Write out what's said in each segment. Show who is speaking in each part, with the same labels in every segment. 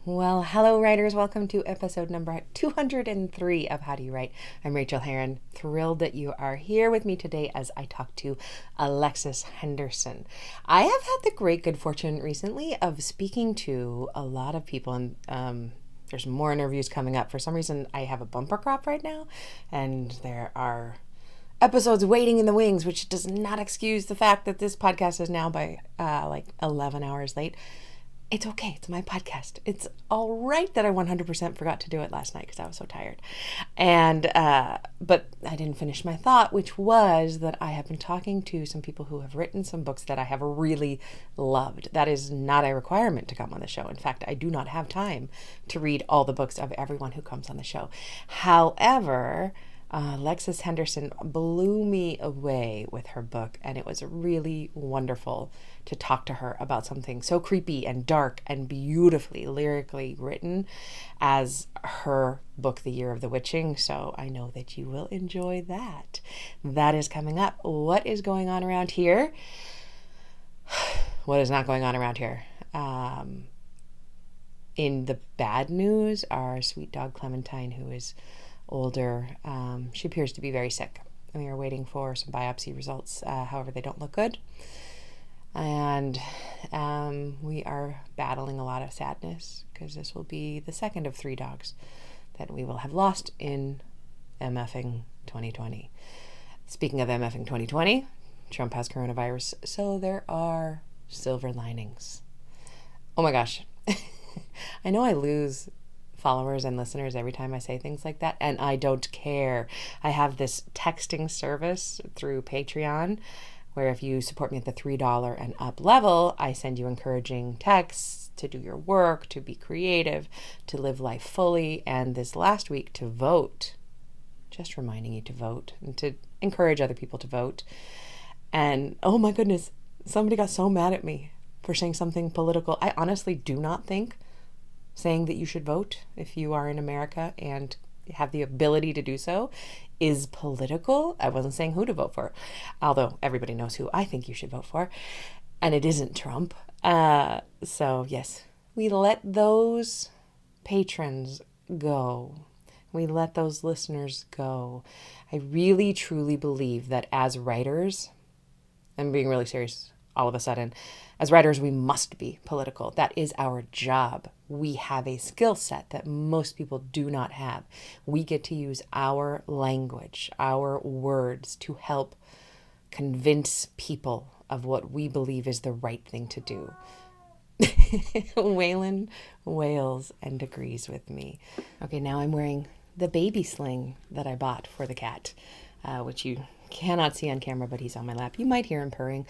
Speaker 1: Well, hello, writers. Welcome to episode number 203 of How Do You Write? I'm Rachael Herron. Thrilled that you are here with me today as I talk to Alexis Henderson. I have had the great good fortune recently of speaking to a lot of people, and there's more interviews coming up. For some reason, I have a bumper crop right now, and there are episodes waiting in the wings, which does not excuse the fact that this podcast is now by 11 hours late. It's okay. It's my podcast. It's all right that I 100% forgot to do it last night because I was so tired. But I didn't finish my thought, which was that I have been talking to some people who have written some books that I have really loved. That is not a requirement to come on the show. In fact, I do not have time to read all the books of everyone who comes on the show. However, Alexis Henderson blew me away with her book, and it was really wonderful to talk to her about something so creepy and dark and beautifully lyrically written as her book, The Year of the Witching. So I know that you will enjoy that. That is coming up. What is going on around here? What is not going on around here? In the bad news, our sweet dog Clementine, who is older, she appears to be very sick. We are waiting for some biopsy results. However, they don't look good. And we are battling a lot of sadness because this will be the second of 3 dogs that we will have lost in MFing 2020. Speaking of MFing 2020, Trump has coronavirus, so there are silver linings. Oh my gosh. I know I lose followers and listeners every time I say things like that, and I don't care. I have this texting service through Patreon where if you support me at the $3 and up level, I send you encouraging texts to do your work, to be creative, to live life fully, and this last week to vote. Just reminding you to vote and to encourage other people to vote. And oh my goodness, somebody got so mad at me for saying something political. I honestly do not think saying that you should vote if you are in America and have the ability to do so is political. I wasn't saying who to vote for, although everybody knows who I think you should vote for, and it isn't Trump. So yes, we let those patrons go. We let those listeners go. I really, truly believe that as writers, I'm being really serious all of a sudden, as writers, we must be political. That is our job. We have a skill set that most people do not have. We get to use our language, our words to help convince people of what we believe is the right thing to do. Waylon wails and agrees with me. Okay, now I'm wearing the baby sling that I bought for the cat, which you cannot see on camera, but he's on my lap. You might hear him purring.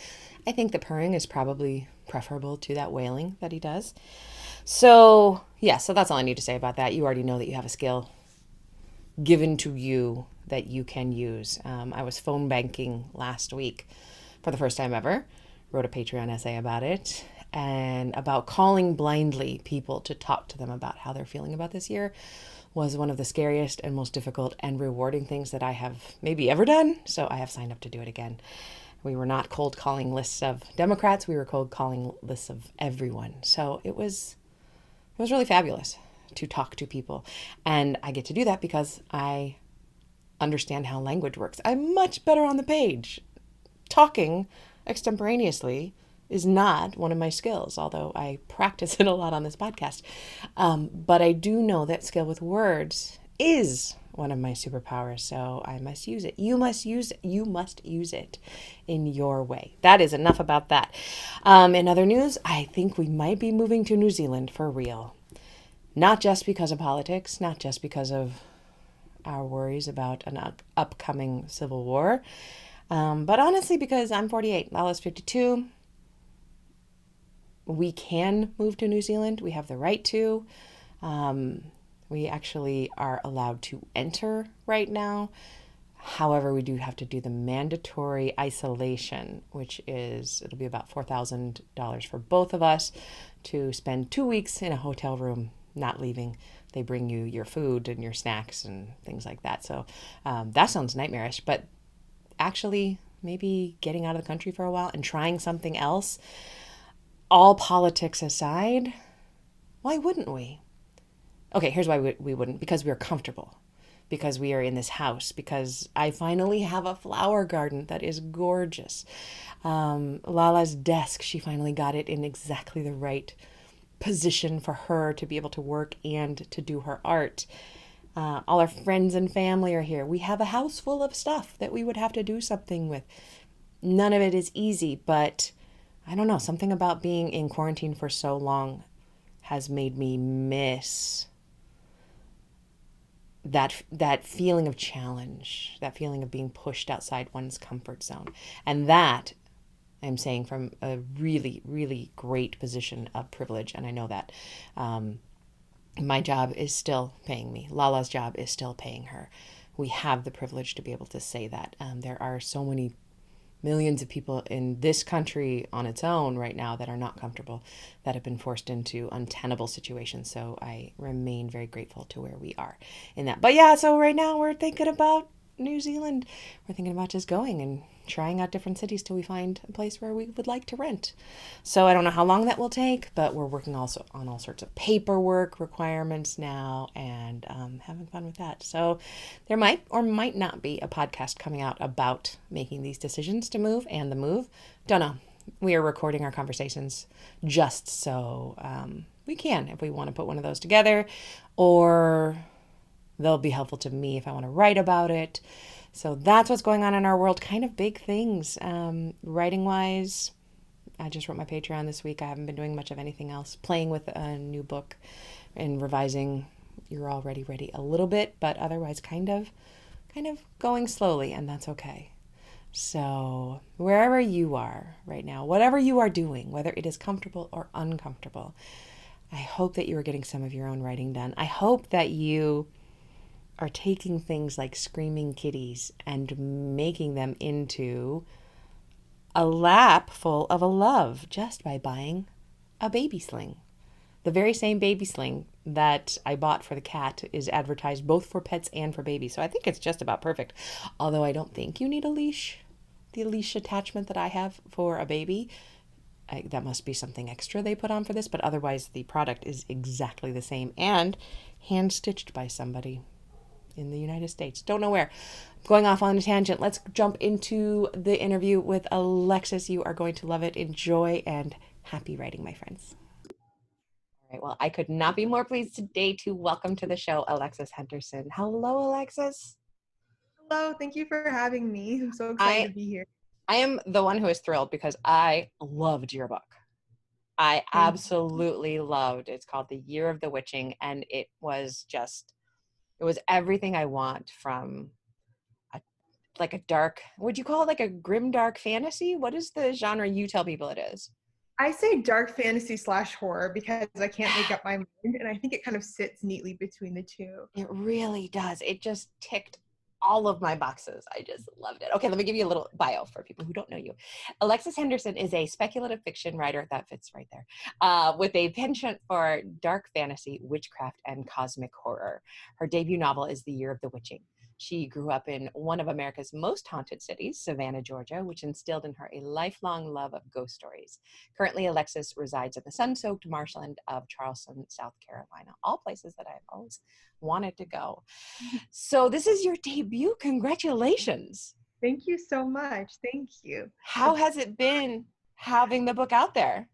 Speaker 1: I think the purring is probably preferable to that wailing that he does. So so that's all I need to say about that. You already know that you have a skill given to you that you can use. I was phone banking last week for the first time ever. Wrote a Patreon essay about it and about calling blindly people to talk to them about how they're feeling about this year was one of the scariest and most difficult and rewarding things that I have maybe ever done. So I have signed up to do it again. We were not cold calling lists of Democrats. We were cold calling lists of everyone. So it was really fabulous to talk to people. And I get to do that because I understand how language works. I'm much better on the page. Talking extemporaneously is not one of my skills, although I practice it a lot on this podcast. But I do know that skill with words is one of my superpowers, so I must use it. You must use it. You must use it in your way. That is enough about that. In other news, I think we might be moving to New Zealand for real. Not just because of politics, not just because of our worries about an upcoming civil war, but honestly because I'm 48, Lala's 52. We can move to New Zealand. We have the right to. We actually are allowed to enter right now. However, we do have to do the mandatory isolation, which it'll be about $4,000 for both of us to spend 2 weeks in a hotel room, not leaving. They bring you your food and your snacks and things like that. So that sounds nightmarish, but actually maybe getting out of the country for a while and trying something else, all politics aside, Why wouldn't we? Okay, here's why we wouldn't. Because we're comfortable. Because we are in this house. Because I finally have a flower garden that is gorgeous. Lala's desk, she finally got it in exactly the right position for her to be able to work and to do her art. All our friends and family are here. We have a house full of stuff that we would have to do something with. None of it is easy, but I don't know, something about being in quarantine for so long has made me miss that feeling of challenge, that feeling of being pushed outside one's comfort zone. And that I'm saying from a really, really great position of privilege, and I know that. My job is still paying me. Lala's job is still paying her. We have the privilege to be able to say that. There are so many millions of people in this country on its own right now that are not comfortable, that have been forced into untenable situations. So I remain very grateful to where we are in that. But yeah, so right now we're thinking about New Zealand. We're thinking about just going and trying out different cities till we find a place where we would like to rent. So I don't know how long that will take, but we're working also on all sorts of paperwork requirements now, and having fun with that. So there might or might not be a podcast coming out about making these decisions to move and the move. Don't know. We are recording our conversations just so we can, if we want to put one of those together, or they'll be helpful to me if I want to write about it. So that's what's going on in our world. Kind of big things. Writing wise, I just wrote my Patreon this week. I haven't been doing much of anything else. Playing with a new book and revising You're Already Ready a little bit, but otherwise kind of going slowly, and that's okay. So wherever you are right now, whatever you are doing, whether it is comfortable or uncomfortable, I hope that you are getting some of your own writing done. I hope that you are taking things like Screaming Kitties and making them into a lap full of a love just by buying a baby sling. The very same baby sling that I bought for the cat is advertised both for pets and for babies. So I think it's just about perfect. Although I don't think you need a leash. The leash attachment that I have for a baby, that must be something extra they put on for this. But otherwise, the product is exactly the same and hand stitched by somebody in the United States. Don't know where. Going off on a tangent. Let's jump into the interview with Alexis. You are going to love it. Enjoy and happy writing, my friends. All right. Well, I could not be more pleased today to welcome to the show Alexis Henderson. Hello, Alexis.
Speaker 2: Hello, thank you for having me. I'm so excited
Speaker 1: I
Speaker 2: to be here.
Speaker 1: I am the one who is thrilled because I loved your book. I
Speaker 2: Thank
Speaker 1: absolutely loved. It's called The Year of the Witching, and it was everything I want from like a dark, would you call it like a grim dark fantasy? What is the genre you tell people it is?
Speaker 2: I say dark fantasy / horror because I can't make up my mind, and I think it kind of sits neatly between the two.
Speaker 1: It really does. It just ticked all of my boxes. I just loved it. Okay, let me give you a little bio for people who don't know you. Alexis Henderson is a speculative fiction writer, that fits right there, with a penchant for dark fantasy, witchcraft, and cosmic horror. Her debut novel is The Year of the Witching. She grew up in one of America's most haunted cities, Savannah, Georgia, which instilled in her a lifelong love of ghost stories. Currently, Alexis resides in the sun-soaked marshland of Charleston, South Carolina, all places that I've always wanted to go. So this is your debut. Congratulations.
Speaker 2: Thank you so much. Thank you.
Speaker 1: How has it been having the book out there?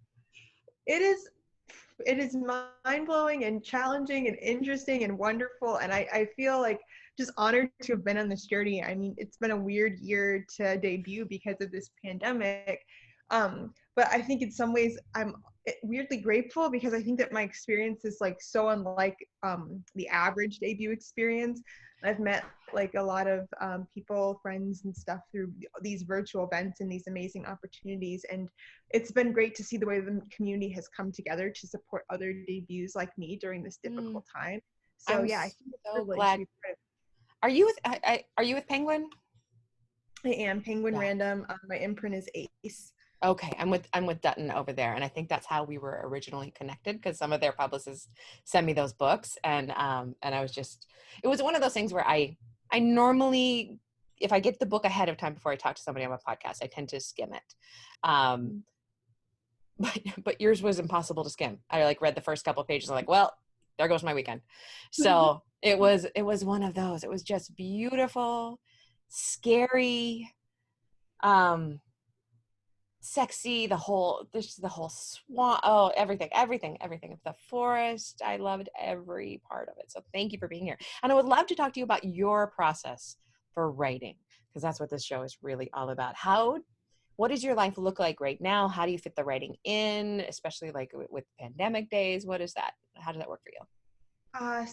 Speaker 2: It is mind-blowing and challenging and interesting and wonderful, and I feel like just honored to have been on this journey. I mean, it's been a weird year to debut because of this pandemic, but I think in some ways I'm weirdly grateful because I think that my experience is like so unlike the average debut experience. I've met like a lot of people, friends and stuff through these virtual events and these amazing opportunities, and it's been great to see the way the community has come together to support other debuts like me during this difficult time. So
Speaker 1: I'm
Speaker 2: yeah, I think it's a
Speaker 1: so
Speaker 2: privilege to
Speaker 1: glad.
Speaker 2: be part of.
Speaker 1: Are you with Penguin?
Speaker 2: I am Penguin
Speaker 1: Yeah.
Speaker 2: Random. My imprint is Ace.
Speaker 1: Okay, I'm with Dutton over there, and I think that's how we were originally connected because some of their publicists send me those books, and I was just, it was one of those things where I normally, if I get the book ahead of time before I talk to somebody on a podcast, I tend to skim it. Um, but yours was impossible to skim. I like read the first couple of pages. I'm like, well, there goes my weekend. So it was one of those. It was just beautiful, scary, sexy, the whole swamp, oh, everything of the forest. I loved every part of it. So thank you for being here. And I would love to talk to you about your process for writing, because that's what this show is really all about. What does your life look like right now? How do you fit the writing in, especially like with pandemic days? What is that? How does that work for you?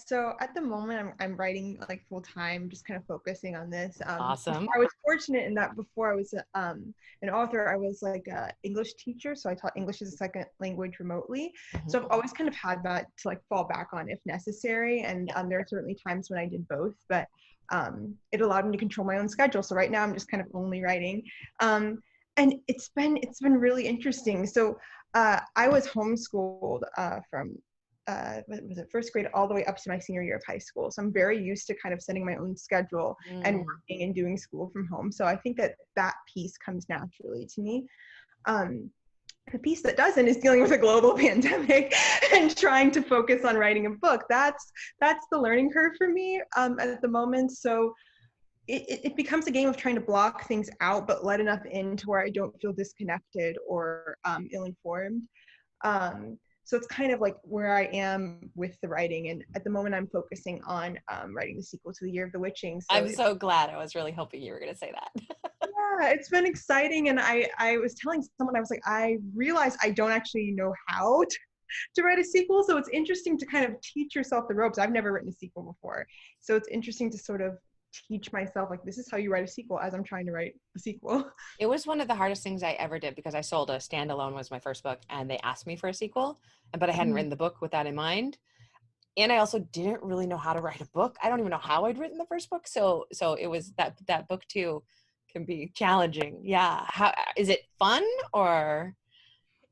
Speaker 2: So at the moment, I'm writing like full time, just kind of focusing on this.
Speaker 1: Awesome.
Speaker 2: I was fortunate in that before I was an author, I was like an English teacher, so I taught English as a second language remotely.
Speaker 1: Mm-hmm.
Speaker 2: So I've always kind of had that to like fall back on if necessary, and there are certainly times when I did both, but it allowed me to control my own schedule. So right now I'm just kind of only writing, and it's been really interesting. So I was homeschooled from what was it, first grade all the way up to my senior year of high school. So I'm very used to kind of setting my own schedule and working and doing school from home. So I think that piece comes naturally to me. The piece that doesn't is dealing with a global pandemic and trying to focus on writing a book. That's the learning curve for me at the moment. So it becomes a game of trying to block things out, but let enough in to where I don't feel disconnected or ill-informed. So it's kind of like where I am with the writing. And at the moment I'm focusing on writing the sequel to The Year of the Witching. So
Speaker 1: I'm so glad. I was really hoping you were going to say that.
Speaker 2: yeah, it's been exciting. And I was telling someone, I was like, I realized I don't actually know how to write a sequel. So it's interesting to kind of teach yourself the ropes. I've never written a sequel before. So it's interesting to sort of teach myself, like, this is how you write a sequel as I'm trying to write a sequel.
Speaker 1: It was one of the hardest things I ever did, because I sold a standalone was my first book, and they asked me for a sequel, but I hadn't written the book with that in mind. And I also didn't really know how to write a book. I don't even know how I'd written the first book. So it was that book too can be challenging. Yeah. How is it fun or?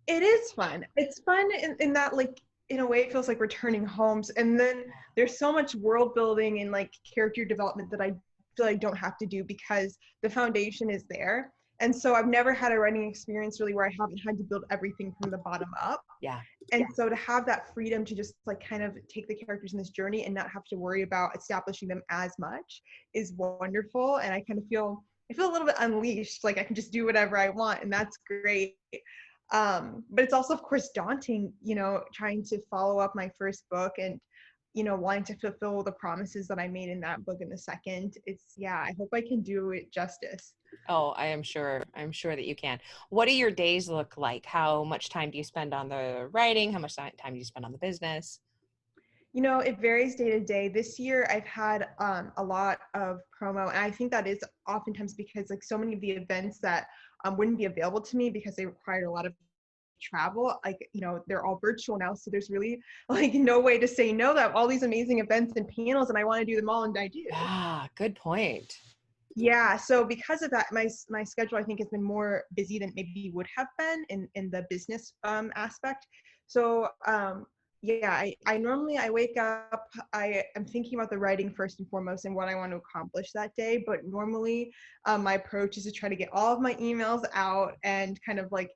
Speaker 2: It is fun. It's fun in that, like, in a way it feels like returning homes. And then there's so much world building and like character development that I feel I don't have to do because the foundation is there. And so I've never had a writing experience really where I haven't had to build everything from the bottom up.
Speaker 1: Yeah.
Speaker 2: And so to have that freedom to just like kind of take the characters in this journey and not have to worry about establishing them as much is wonderful. And I kind of feel a little bit unleashed, like I can just do whatever I want, and that's great. But it's also, of course, daunting, trying to follow up my first book and, wanting to fulfill the promises that I made in that book in the second. I hope I can do it justice.
Speaker 1: Oh, I'm sure that you can. What do your days look like? How much time do you spend on the writing? How much time do you spend on the business?
Speaker 2: It varies day to day. This year I've had a lot of promo, and I think that is oftentimes because like so many of the events that wouldn't be available to me because they required a lot of travel, like, they're all virtual now, so there's really like no way to say no. That all these amazing events and panels, and I want to do them all, and I do.
Speaker 1: Ah, good point.
Speaker 2: Yeah, so because of that, my schedule I think has been more busy than maybe would have been in the business aspect. So I normally I wake up, I am thinking about the writing first and foremost and what I want to accomplish that day. But normally my approach is to try to get all of my emails out and kind of like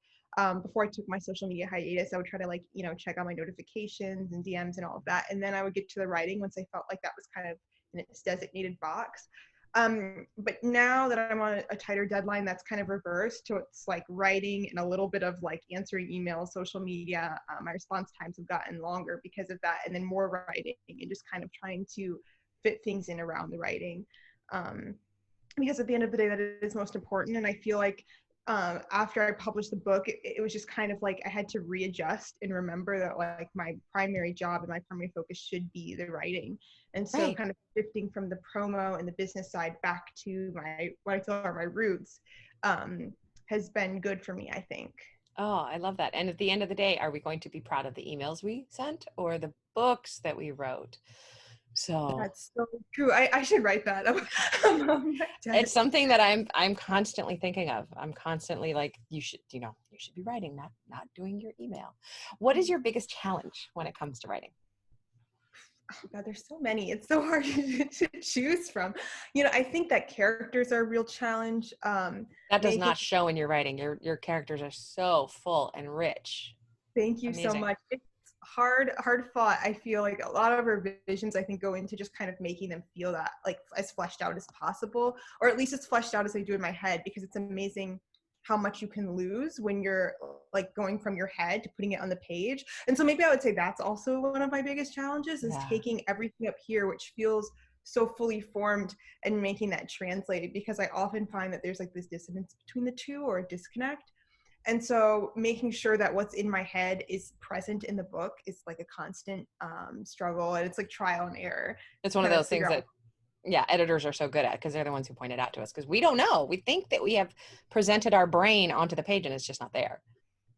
Speaker 2: before I took my social media hiatus, I would try to like, check out my notifications and DMs and all of that. And then I would get to the writing once I felt like that was kind of in its designated box. But now that I'm on a tighter deadline, that's kind of reversed. So it's like writing and a little bit of like answering emails, social media. My response times have gotten longer because of that, and then more writing and just kind of trying to fit things in around the writing. Because at the end of the day, that is most important. And I feel like after I published the book, it was just kind of like I had to readjust and remember that like my primary job and my primary focus should be the writing. And so kind of shifting from the promo and the business side back to what I feel are my roots has been good for me, I think.
Speaker 1: Oh, I love that. And at the end of the day, are we going to be proud of the emails we sent or the books that we wrote? So
Speaker 2: that's so true. I should write that.
Speaker 1: It's something that I'm constantly thinking of. I'm constantly like, you should be writing, not doing your email. What is your biggest challenge when it comes to writing?
Speaker 2: oh God, there's so many. It's so hard to choose from. You know, I think that characters are a real challenge.
Speaker 1: That does
Speaker 2: Making
Speaker 1: not show in your writing. Your characters are so full and rich.
Speaker 2: Thank you so
Speaker 1: Amazing.
Speaker 2: much. It's hard fought. I feel like a lot of revisions, I think, go into just kind of making them feel that like as fleshed out as possible, or at least as fleshed out as I do in my head, because it's amazing how much you can lose when you're like going from your head to putting it on the page. And so maybe I would say that's also one of my biggest challenges, is
Speaker 1: Yeah.
Speaker 2: taking everything up here, which feels so fully formed, and making that translate, because I often find that there's like this dissonance between the two, or a disconnect. And so making sure that what's in my head is present in the book is like a constant struggle, and it's like trial and error
Speaker 1: It's
Speaker 2: to
Speaker 1: one of
Speaker 2: kind of
Speaker 1: those things
Speaker 2: figure out.
Speaker 1: that, yeah, editors are so good at, because they're the ones who point it out to us, because we don't know. We think that we have presented our brain onto the page and it's just not there.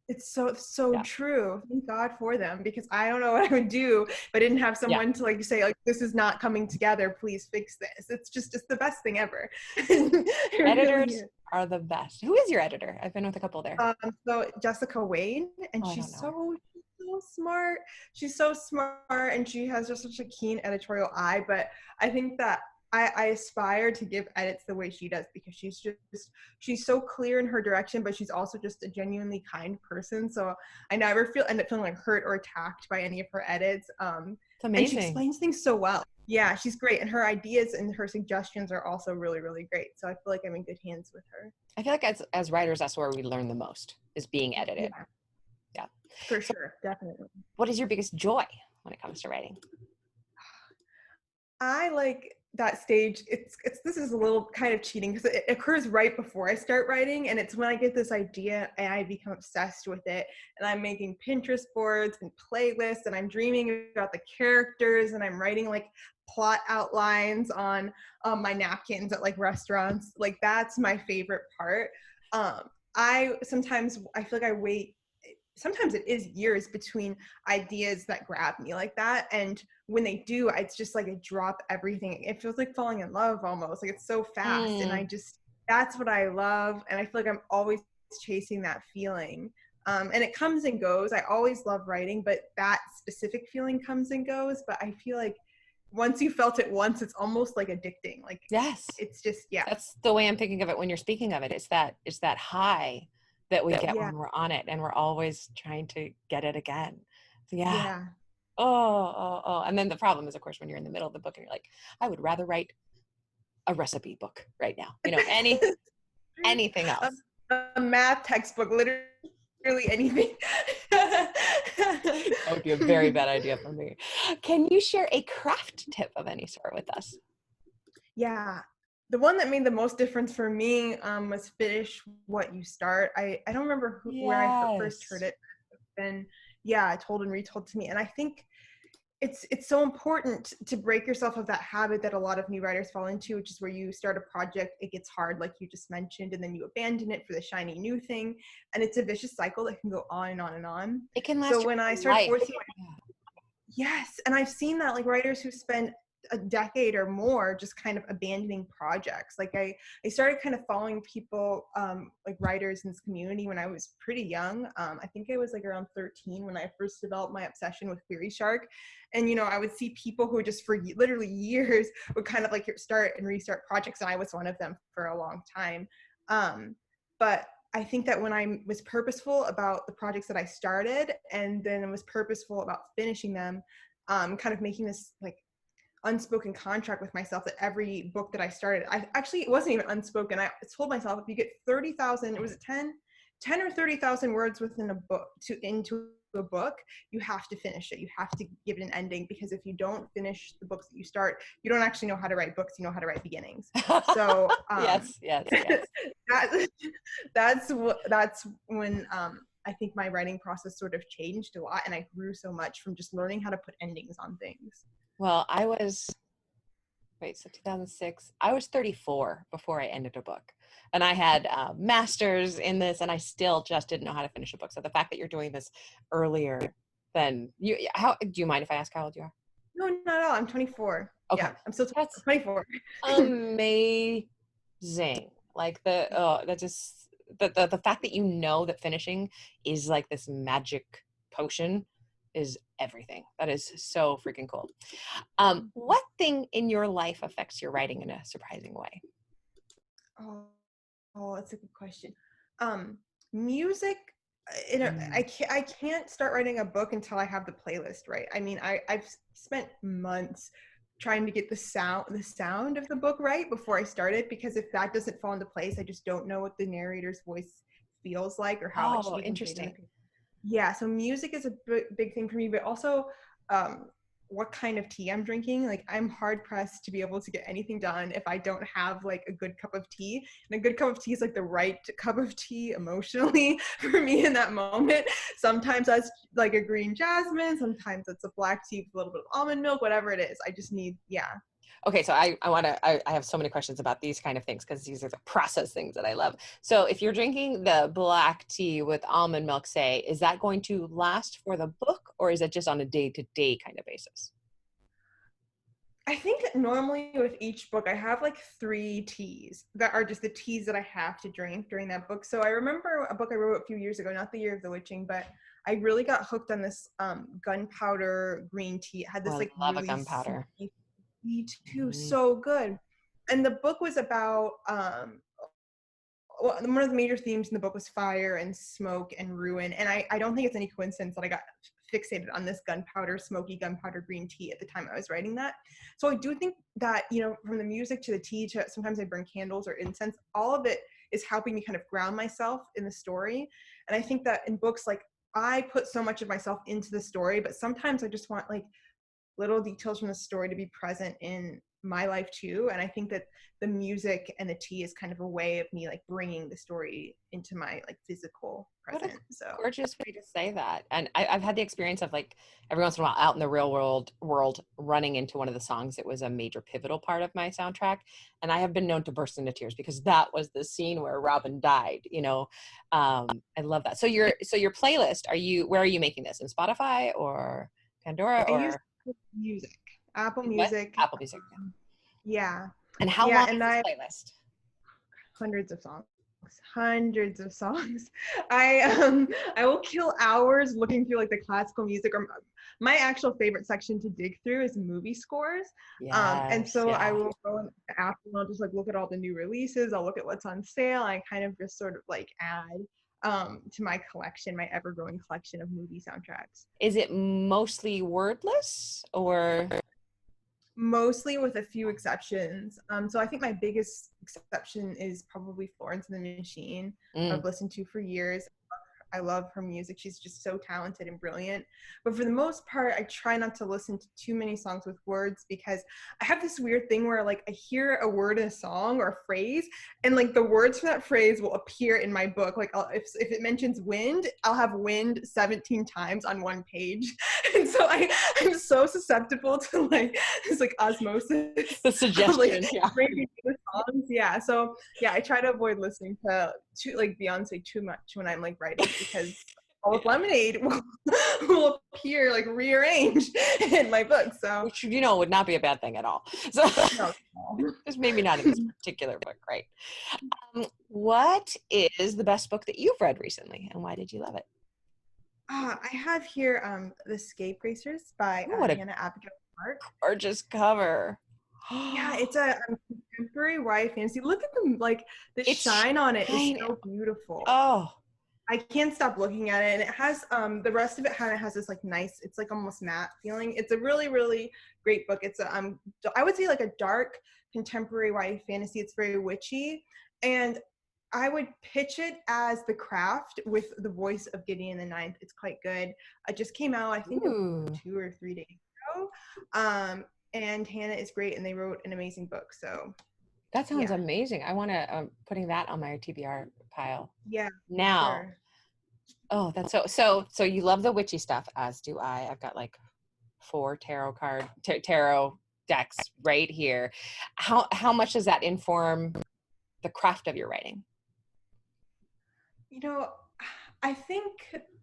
Speaker 2: It's so
Speaker 1: Yeah.
Speaker 2: true. Thank God for them, because I don't know what I would do if I didn't have
Speaker 1: Yeah.
Speaker 2: someone to like say like, this is not coming together, please fix this. It's the best thing ever. It really
Speaker 1: Editors
Speaker 2: is.
Speaker 1: are the best. Who is your editor? I've been with a couple there.
Speaker 2: So Jessica Wayne, and
Speaker 1: Oh, I don't know her.
Speaker 2: she's so smart. She's so smart, and she has just such a keen editorial eye. But I think that I aspire to give edits the way she does, because she's so clear in her direction, but she's also just a genuinely kind person. So I never end up feeling like hurt or attacked by any of her edits.
Speaker 1: It's
Speaker 2: And she
Speaker 1: amazing.
Speaker 2: explains things so well. Yeah, she's great, and her ideas and her suggestions are also really, really great. So I feel like I'm in good hands with her.
Speaker 1: I feel like as writers, that's where we learn the most, is being edited.
Speaker 2: Yeah,
Speaker 1: Yeah.
Speaker 2: for
Speaker 1: So
Speaker 2: sure, definitely.
Speaker 1: what is your biggest joy when it comes to writing?
Speaker 2: I like that stage. It's this is a little kind of cheating, because it occurs right before I start writing, and it's when I get this idea and I become obsessed with it, and I'm making Pinterest boards and playlists, and I'm dreaming about the characters, and I'm writing like plot outlines on my napkins at like restaurants. Like that's my favorite part. I feel like I wait. Sometimes it is years between ideas that grab me like that, and when they do, it's just like I drop everything. It feels like falling in love almost. Like it's so fast, and
Speaker 1: Mm,
Speaker 2: that's what I love, and I feel like I'm always chasing that feeling. And it comes and goes. I always love writing, but that specific feeling comes and goes. But I feel like once you felt it once, it's almost like addicting. Like
Speaker 1: yes.
Speaker 2: it's just, yeah,
Speaker 1: That's the way I'm thinking of it when you're speaking of it. It's that high that we get
Speaker 2: yeah,
Speaker 1: when we're on it, and we're always trying to get it again. So yeah.
Speaker 2: yeah.
Speaker 1: Oh, oh, oh. And then the problem is, of course, when you're in the middle of the book and you're like, I would rather write a recipe book right now. Anything
Speaker 2: a,
Speaker 1: else.
Speaker 2: a math textbook, literally anything.
Speaker 1: That would be a very bad idea for me. Can you share a craft tip of any sort with us?
Speaker 2: Yeah. The one that made the most difference for me was finish what you start. I don't remember where I first heard
Speaker 1: Yes.
Speaker 2: it, then yeah, told and retold to me. And I think it's so important to break yourself of that habit that a lot of new writers fall into, which is where you start a project, it gets hard, like you just mentioned, and then you abandon it for the shiny new thing. And it's a vicious cycle that can go on and on and on.
Speaker 1: It can
Speaker 2: So
Speaker 1: last
Speaker 2: when I
Speaker 1: your
Speaker 2: started
Speaker 1: life.
Speaker 2: forcing Yes, and I've seen that like writers who spend a decade or more just kind of abandoning projects. Like I started kind of following people like writers in this community when I was pretty young. I think I was like around 13 when I first developed my obsession with Query Shark. And you know, I would see people who just for literally years would kind of like start and restart projects, and I was one of them for a long time. But I think that when I was purposeful about the projects that I started, and then was purposeful about finishing them, kind of making this like unspoken contract with myself that every book that I started, it wasn't even unspoken. I told myself, if you get 30,000, it was 10 or 30,000 words within a book into a book, you have to finish it. You have to give it an ending, because if you don't finish the books that you start, you don't actually know how to write books. You know how to write beginnings. So
Speaker 1: Yes, yes, yes.
Speaker 2: that, that's when I think my writing process sort of changed a lot, and I grew so much from just learning how to put endings on things.
Speaker 1: Well, so 2006, I was 34 before I ended a book. And I had a master's in this, and I still just didn't know how to finish a book. So the fact that you're doing this earlier than you, how do you mind if I ask how old you are?
Speaker 2: No, not at all. I'm 24.
Speaker 1: Okay.
Speaker 2: Yeah, I'm still
Speaker 1: That's
Speaker 2: 24.
Speaker 1: amazing. Like that just the fact that you know that finishing is like this magic potion is everything. That is so freaking cool. What thing in your life affects your writing in a surprising way?
Speaker 2: Oh, oh, that's a good question. Music,
Speaker 1: Mm.
Speaker 2: I can't start writing a book until I have the playlist right. I mean, I've spent months trying to get the sound of the book right before I start it, because if that doesn't fall into place, I just don't know what the narrator's voice feels like or how it should
Speaker 1: Oh,
Speaker 2: be conveyed on the
Speaker 1: interesting.
Speaker 2: page. Yeah, so music is a big thing for me, but also um, what kind of tea I'm drinking. Like, I'm hard pressed to be able to get anything done if I don't have like a good cup of tea. And a good cup of tea is like the right cup of tea emotionally for me in that moment. Sometimes that's like a green jasmine, sometimes it's a black tea with a little bit of almond milk, whatever it is. I just need, yeah.
Speaker 1: Okay, so I have so many questions about these kind of things because these are the process things that I love. So if you're drinking the black tea with almond milk, say, is that going to last for the book, or is it just on a day-to-day kind of basis?
Speaker 2: I think normally with each book, I have like 3 teas that are just the teas that I have to drink during that book. So I remember a book I wrote a few years ago, not the Year of the Witching, but I really got hooked on this gunpowder green tea. It had
Speaker 1: Oh,
Speaker 2: this like
Speaker 1: I love a
Speaker 2: really
Speaker 1: gunpowder.
Speaker 2: smoky tea too,
Speaker 1: Mhm.
Speaker 2: so good. And the book was about well, one of the major themes in the book was fire and smoke and ruin. And I don't think it's any coincidence that I got fixated on this smoky gunpowder green tea at the time I was writing that. So I do think that, from the music to the tea to sometimes I burn candles or incense, all of it is helping me kind of ground myself in the story. And I think that in books, like, I put so much of myself into the story, but sometimes I just want like little details from the story to be present in my life too. And I think that the music and the tea is kind of a way of me like bringing the story into my like physical
Speaker 1: What a
Speaker 2: present. So
Speaker 1: gorgeous way to say that. And I've had the experience of, like, every once in a while out in the real world running into one of the songs that was a major pivotal part of my soundtrack. And I have been known to burst into tears because that was the scene where Robin died, you know. I love that. So your playlist, where are you making this? In Spotify or Pandora
Speaker 2: I use
Speaker 1: or
Speaker 2: music, Apple
Speaker 1: what?
Speaker 2: Music.
Speaker 1: Apple Music.
Speaker 2: Yeah.
Speaker 1: And how
Speaker 2: Yeah.
Speaker 1: long
Speaker 2: And
Speaker 1: is this
Speaker 2: I
Speaker 1: playlist?
Speaker 2: hundreds of songs. I will kill hours looking through like the classical music, or my actual favorite section to dig through is movie scores. And
Speaker 1: Yes,
Speaker 2: so I
Speaker 1: yeah.
Speaker 2: will go on the app and I'll just like look at all the new releases, I'll look at what's on sale, I kind of just sort of like add to my collection, my ever-growing collection of movie soundtracks.
Speaker 1: Is it mostly wordless or?
Speaker 2: Mostly, with a few exceptions. So I think my biggest exception is probably Florence and the Machine.
Speaker 1: Mm.
Speaker 2: I've listened to for years. I love her music. She's just so talented and brilliant. But for the most part, I try not to listen to too many songs with words, because I have this weird thing where like I hear a word in a song or a phrase, and like the words for that phrase will appear in my book. Like if it mentions wind, I'll have wind 17 times on one page. And so I'm so susceptible to like this like osmosis
Speaker 1: The
Speaker 2: of like
Speaker 1: suggestion, yeah.
Speaker 2: bringing the songs. Yeah. So yeah, I try to avoid listening to like Beyonce too much when I'm like writing, because all of Lemonade will appear like rearranged in my book. So
Speaker 1: Which, would not be a bad thing at all. So
Speaker 2: no.
Speaker 1: just maybe not in this particular book, right? What is the best book that you've read recently, and why did you love it?
Speaker 2: I have here The Scapegracers by
Speaker 1: Oh, what a
Speaker 2: Hannah Abigail Clark.
Speaker 1: gorgeous cover.
Speaker 2: Yeah, it's a contemporary YA fantasy. Look at the
Speaker 1: It's
Speaker 2: shine on it is
Speaker 1: shiny.
Speaker 2: so beautiful.
Speaker 1: Oh,
Speaker 2: I can't stop looking at it, and it has the rest of it kind of has this like nice, it's like almost matte feeling. It's a really really great book. It's a I would say like a dark contemporary YA fantasy. It's very witchy, and I would pitch it as The Craft with the voice of Gideon the Ninth. It's quite good. It just came out, I think,
Speaker 1: ooh,
Speaker 2: 2 or 3 days ago. And Hannah is great, and they wrote an amazing book. So
Speaker 1: that sounds
Speaker 2: yeah,
Speaker 1: amazing. I want to putting that on my TBR pile
Speaker 2: yeah, for
Speaker 1: now.
Speaker 2: sure.
Speaker 1: Oh, that's so you love the witchy stuff, as do I. I've got like 4 tarot decks right here. How much does that inform the craft of your writing?
Speaker 2: You know, I think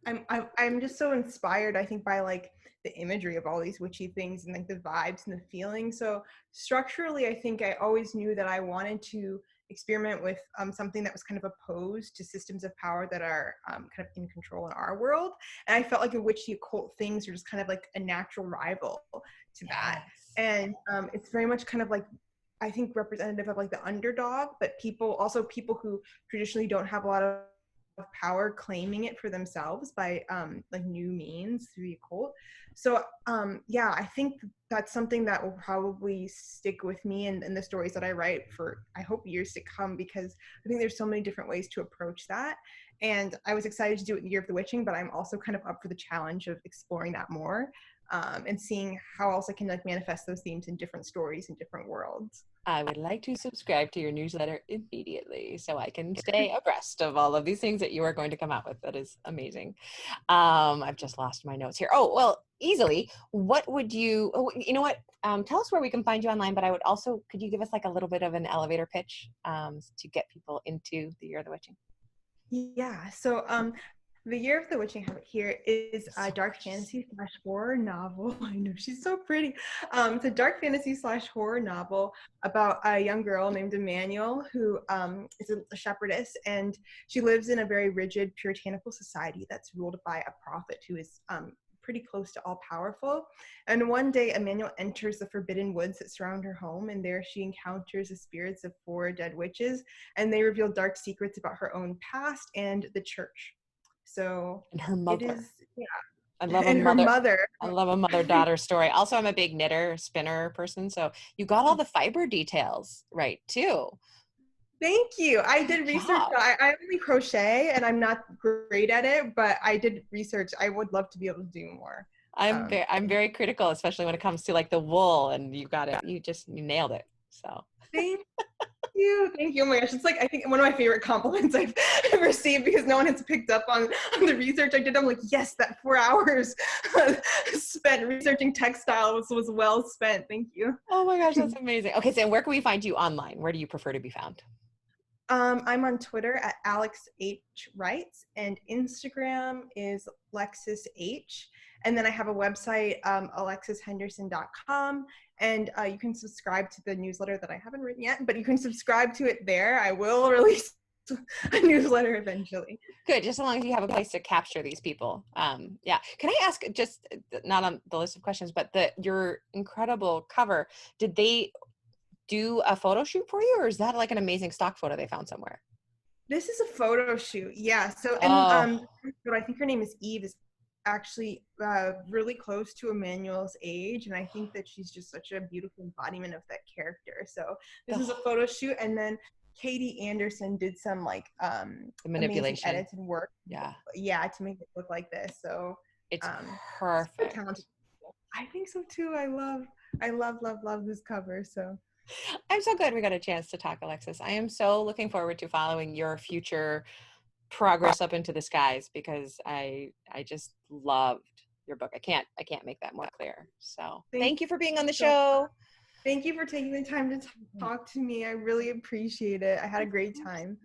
Speaker 2: I'm just so inspired, I think, by like the imagery of all these witchy things and like the vibes and the feeling. So structurally, I think I always knew that I wanted to experiment with something that was kind of opposed to systems of power that are kind of in control in our world. And I felt like in which the occult things are just kind of like a natural rival to that.
Speaker 1: Yes.
Speaker 2: And it's very much kind of like, I think, representative of like the underdog, but people who traditionally don't have a lot of power claiming it for themselves by like new means through the occult. So yeah, I think that's something that will probably stick with me in the stories that I write for, I hope, years to come, because I think there's so many different ways to approach that. And I was excited to do it in the Year of the Witching, but I'm also kind of up for the challenge of exploring that more, and seeing how else I can like manifest those themes in different stories in different worlds.
Speaker 1: I would like to subscribe to your newsletter immediately so I can stay abreast of all of these things that you are going to come out with. That is amazing. I've just lost my notes here. Oh, well, easily. What would you, you know what? Tell us where we can find you online, but I would also, could you give us like a little bit of an elevator pitch to get people into the Year of the Witching?
Speaker 2: Yeah, so the Year of the Witching, I have it here, is a
Speaker 1: So
Speaker 2: dark fantasy / horror novel. I know, she's so pretty. It's a dark fantasy / horror novel about a young girl named Emmanuel who is a shepherdess, and she lives in a very rigid puritanical society that's ruled by a prophet who is pretty close to all powerful. And one day Emmanuel enters the forbidden woods that surround her home, and there she encounters the spirits of 4 dead witches, and they reveal dark secrets about her own past and the church. So
Speaker 1: and her
Speaker 2: it
Speaker 1: mother.
Speaker 2: is, yeah.
Speaker 1: I love a
Speaker 2: And her
Speaker 1: mother.
Speaker 2: mother.
Speaker 1: I love a mother-daughter story. Also, I'm a big knitter, spinner person, so you got all the fiber details right too.
Speaker 2: Thank you. I
Speaker 1: Good
Speaker 2: did research.
Speaker 1: job.
Speaker 2: I only crochet and I'm not great at it, but I did research. I would love to be able to do more.
Speaker 1: I'm very critical, especially when it comes to like the wool, and you got it. You nailed it. So
Speaker 2: Thank you. Thank you. Oh my gosh. It's like, I think one of my favorite compliments I've received, because no one has picked up on the research I did. I'm like, yes, that 4 hours spent researching textiles was well spent. Thank you.
Speaker 1: oh my gosh, that's amazing. Okay, so where can we find you online? Where do you prefer to be found?
Speaker 2: I'm on Twitter at Alex H. Writes, and Instagram is Lexis H. And then I have a website, alexishenderson.com, and you can subscribe to the newsletter that I haven't written yet, but you can subscribe to it there. I will release a newsletter eventually.
Speaker 1: Good, just as long as you have a place to capture these people. Yeah. Can I ask, just not on the list of questions, but your incredible cover, did they do a photo shoot for you, or is that like an amazing stock photo they found somewhere?
Speaker 2: This is a photo shoot. Yeah. So, and
Speaker 1: Oh,
Speaker 2: but I think her name is Eve, is actually really close to Emmanuel's age, and I think that she's just such a beautiful embodiment of that character. So this is a photo shoot, and then Katie Anderson did some like
Speaker 1: the
Speaker 2: amazing
Speaker 1: manipulation.
Speaker 2: edits and work,
Speaker 1: Yeah,
Speaker 2: yeah, to make it look like this. So
Speaker 1: it's
Speaker 2: so
Speaker 1: perfect.
Speaker 2: talented. I think so too. I love this cover. So
Speaker 1: I'm so glad we got a chance to talk, Alexis. I am so looking forward to following your future progress up into the skies, because I just loved your book. I can't make that more clear. So
Speaker 2: thank
Speaker 1: thank you for being on the
Speaker 2: you so
Speaker 1: show.
Speaker 2: thank you for taking the time to talk to me. I really appreciate it. I had a great time.